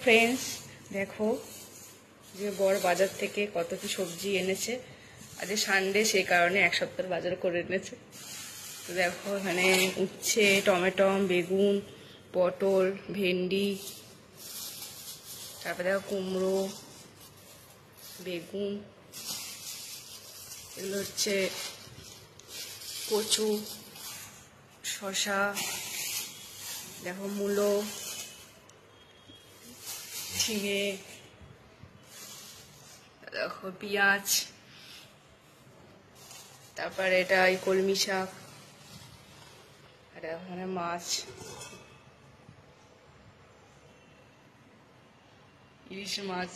Friends, দেখো যে বড় বাজার থেকে কত কি সবজি এনেছে। আজ সানডে, সেই কারণে এক সপ্তাহ বাজার করে এনেছে। তো দেখো এখানে উচ্ছে, টমেটো, বেগুন, পটল, ভেন্ডি, তারপরে দেখো কুমড়ো, বেগুন, এগুলো হচ্ছে কচু, শসা, দেখো মূলো, ঝিঙে, দেখো পেঁয়াজ, তারপরে এটা এই কলমি শাক, আর এখানে মাছ, ইলিশ মাছ।